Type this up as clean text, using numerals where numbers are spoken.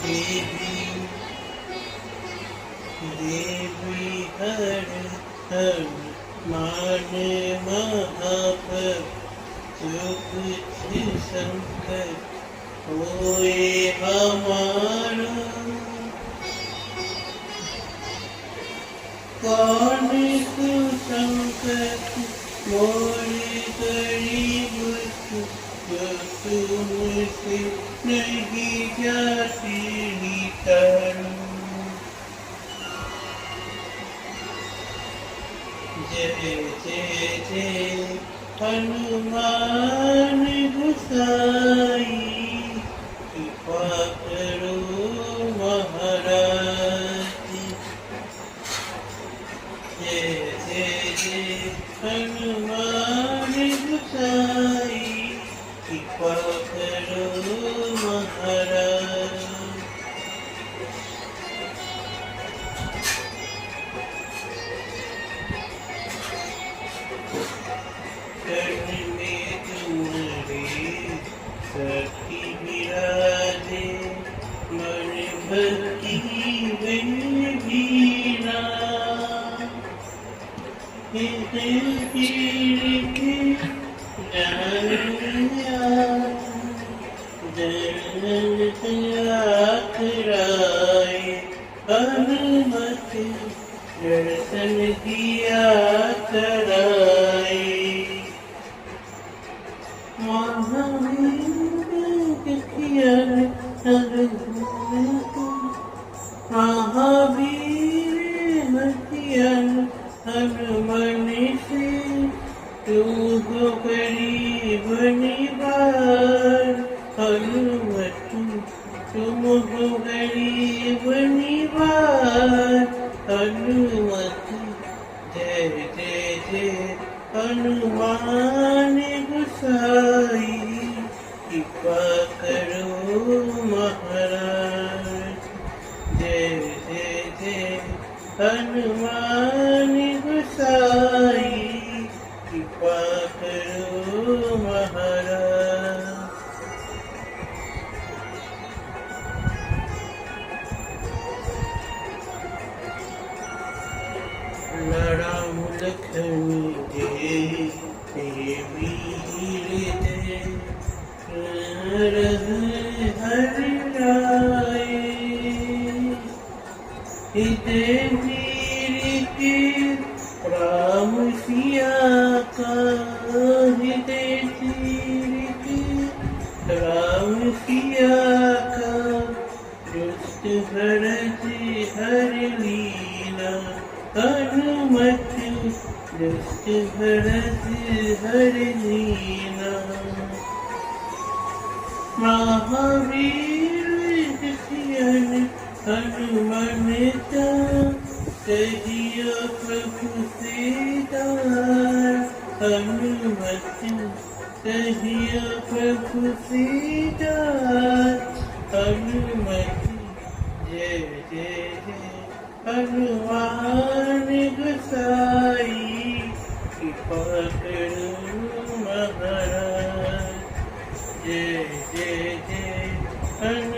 देवी देवी हर हर मान महापर जो कुछ संकट होए हमारा कौन संकट मोरे गरीब जो तुमसे नहीं जाती तारू जय जय जय हनुमान गोसाई कृपा करो महाराज जय जय जय हनुमान गोसाई कृपा करो महाराज कर्ण में तुम्हारे सखी विराजे मन भक्ति बन भीरा हनुमत दर्शन दिया कराए महावीर हथियार हनुमान से तुम हो गरीब निवार हनुमत तुम हो गरीब निवार हनुमत जय जय जय हनुमान गोसाई कृपा करो महाराज जय जय जय हनुमान गोसाई कृपा करो महाराज लड़ाऊ लखन जय वीर जय हर राय हृदय वीर के राम सिया का हृदय वीर के राम सिया का दुष्ट भरत हर लीला हनुमत दुष्ट भरत हर लीला महावीर दुष्यन हनुमंता कहियो प्रभु सीतार हनुमत कहियो प्रभु सीतार हनुमत जय जय जय हनुमान गोसाई कृपा करो महाराज जय जय जय